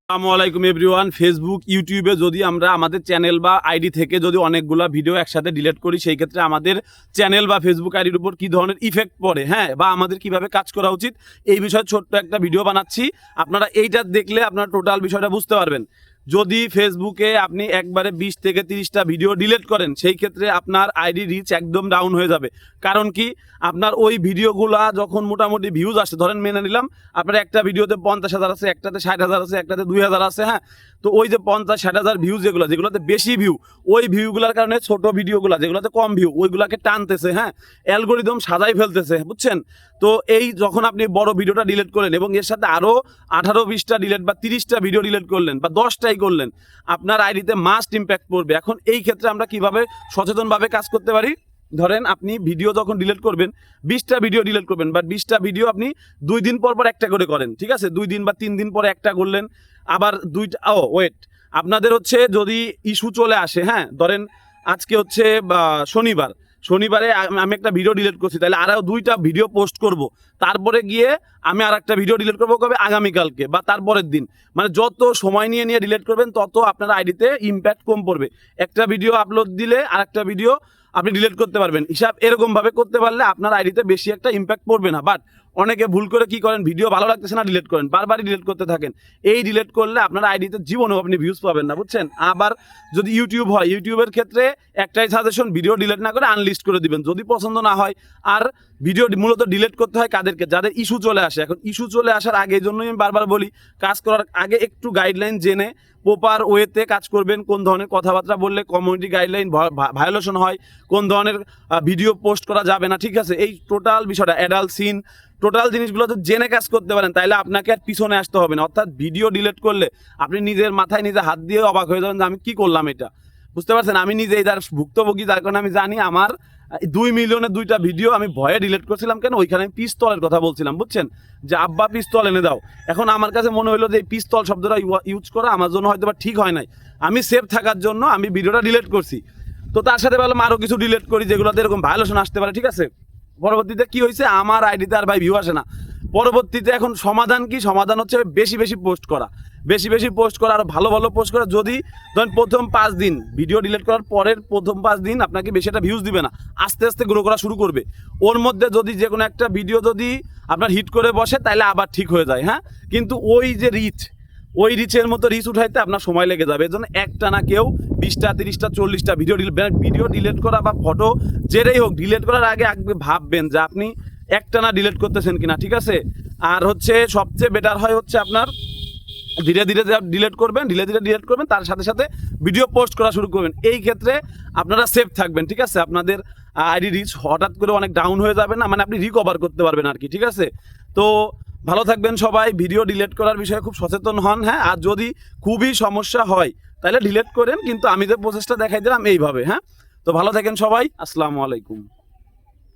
আসসালামু আলাইকুম everyone. Facebook ইউটিউবে যদি আমরা আমাদের চ্যানেল বা আইডি থেকে যদি অনেকগুলো ভিডিও একসাথে ডিলিট করি, সেই ক্ষেত্রে আমাদের চ্যানেল বা ফেসবুক আইডির উপর কী ধরনের ইফেক্ট পড়ে, হ্যাঁ, বা আমাদের কিভাবে কাজ করা উচিত, এই বিষয়ে ছোট্ট একটা ভিডিও বানাচ্ছি। আপনারা এইটা দেখলে আপনারা টোটাল বিষয়টা বুঝতে পারবেন। যদি ফেসবুকে আপনি একবারে 20 থেকে 30টা ভিডিও ডিলিট করেন, সেই ক্ষেত্রে আপনার আইডি রিচ একদম ডাউন হয়ে যাবে। কারণ কি, আপনার ওই ভিডিওগুলা যখন মোটামুটি ভিউজ আসে, ধরেন মেনে নিলাম আপনার একটা ভিডিওতে 50,000 আছে, একটাতে 60,000 আছে, একটাতে 2,000 আছে, হ্যাঁ, তো ওই যে 50-60,000 ভিউজ যেগুলোতে বেশি ভিউ, ওই ভিউগুলোর কারণে ছোট ভিডিওগুলো যেগুলোতে কম ভিউ ওইগুলোকে টানতেছে, হ্যাঁ, অ্যালগোরিদম সাজাই ফেলতেছে, বুঝছেন? তো এই যখন আপনি বড় ভিডিওটা ডিলিট করলেন এবং এর সাথে আরও 18-20টা ডিলিট বা 30টা ভিডিও ডিলিট করলেন বা 10টাই করলেন, আপনার আইডিতে মাস্ট ইম্প্যাক্ট পড়বে। এখন এই ক্ষেত্রে আমরা কিভাবে সচেতনভাবে কাজ করতে পারি? ধরেন আপনি ভিডিও যখন ডিলিট করবেন, 20টা ভিডিও ডিলিট করবেন, বাট 20টা ভিডিও আপনি 2 দিন পর একটা করে করেন, ঠিক আছে? 2 দিন বা 3 দিন পরে একটা করলেন, আবার ওয়েট, আপনাদের হচ্ছে যদি ইস্যু চলে আসে, হ্যাঁ, ধরেন আজকে হচ্ছে শনিবারে আমি একটা ভিডিও ডিলিট করছি, তাহলে আরও 2টা ভিডিও পোস্ট করব, তারপরে গিয়ে আমি আর একটা ভিডিও ডিলিট করবো কবে? আগামীকালকে বা তারপরের দিন। মানে যত সময় নিয়ে ডিলিট করবেন তত আপনার আইডিতে ইম্প্যাক্ট কম পড়বে। একটা ভিডিও আপলোড দিলে আর একটা ভিডিও আপনি ডিলিট করতে পারবেন। হিসাব এরকমভাবে করতে পারলে আপনার আইডিতে বেশি একটা ইম্প্যাক্ট পড়বে না। বাট অনেকে ভুল করে কি করেন, ভিডিও ভালো লাগতেছে না ডিলিট করেন, বারবারই ডিলিট করতে থাকেন। এই ডিলিট করলে আপনার আইডিতে জীবনেও আপনি ভিউজ পাবেন না, বুঝছেন? আবার যদি ইউটিউব হয়, ইউটিউবের ক্ষেত্রে একটাই সাজেশন, ভিডিও ডিলিট না করে আনলিস্ট করে দিবেন যদি পছন্দ না হয়। আর ভিডিও মূলত ডিলিট করতে হয় কাদেরকে? যাদের ইস্যু চলে আসে। এখন ইস্যু চলে আসার আগে, এই জন্যই আমি বারবার বলি, কাজ করার আগে একটু গাইডলাইন জেনে প্রপার ওয়েতে কাজ করবেন। কোন ধরনের কথাবার্তা বললে কমিউনিটি গাইডলাইন ভায়োলেশন হয়, কোন ধরনের ভিডিও পোস্ট করা যাবে না, ঠিক আছে? এই টোটাল বিষয়টা, অ্যাডাল্ট সিন, টোটাল জিনিসগুলো তো জেনে কাজ করতে পারেন, তাইলে আপনাকে আর পিছনে আসতে হবে না। অর্থাৎ ভিডিও ডিলিট করলে আপনি নিজের মাথায় নিজে হাত দিয়ে অবাক হয়ে যাবেন যে আমি কি করলাম এটা, বুঝতে পারছেন? আমি নিজেই তার ভুক্তভোগী, যার কারণে আমি জানি আমার 2 মিলিয়নের 2টা ভিডিও আমি ভয়ে ডিলিট করছিলাম। কেন? ওইখানে আমি পিস্তলের কথা বলছিলাম, বুঝছেন, যে আব্বা পিস্তল এনে দাও। এখন আমার কাছে মনে হলো যে এই পিস্তল শব্দটা ইউজ করা আমার জন্য হয়তো বা ঠিক হয় নাই। আমি সেফ থাকার জন্য আমি ভিডিওটা ডিলিট করছি। তো তার সাথে ভাবলাম আরও কিছু ডিলিট করি যেগুলোতে এরকম ভায়োলেশন আসতে পারে, ঠিক আছে? পরবর্তীতে কি হয়েছে, আমার আইডিতে আর ভাই ভিউ আসে না। পরবর্তীতে এখন সমাধান কি? সমাধান হচ্ছে বেশি বেশি পোস্ট করা, আর ভালো ভালো পোস্ট করা। যদি ধরেন প্রথম 5 দিন ভিডিও ডিলিট করার পরের প্রথম 5 দিন আপনাকে বেশি একটা ভিউজ দিবে না, আস্তে আস্তে গ্রো করা শুরু করবে। ওর মধ্যে যদি যে কোনো একটা ভিডিও যদি আপনার হিট করে বসে, তাহলে আবার ঠিক হয়ে যায়, হ্যাঁ। কিন্তু ওই যে ওই রিচের মতো রিচ উঠাইতে আপনার সময় লেগে যাবে। এর জন্য একটা না কেউ 20টা 30টা 40টা ভিডিও ডিলিট করা বা ফটো যেটাই হোক, ডিলিট করার আগে ভাববেন যে আপনি একটা না ডিলিট করতেছেন কিনা, ঠিক আছে? আর হচ্ছে সবচেয়ে বেটার হয় হচ্ছে আপনার ধীরে ধীরে ডিলিট করবেন, তার সাথে সাথে ভিডিও পোস্ট করা শুরু করবেন। এই ক্ষেত্রে আপনারা সেফ থাকবেন, ঠিক আছে? আপনাদের আইডি রিচ হঠাৎ করে অনেক ডাউন হয়ে যাবে না, মানে আপনি রিকভার করতে পারবেন আর কি, ঠিক আছে? তো ভালো থাকবেন সবাই, ভিডিও ডিলিট করার বিষয়ে খুব সচেতন হন, হ্যাঁ। আর যদি খুবই সমস্যা হয় তাহলে ডিলিট করেন, কিন্তু আমি যে প্রসেসটা দেখাই দিলাম এইভাবে, হ্যাঁ। তো ভালো থাকেন সবাই, আসসালামু আলাইকুম।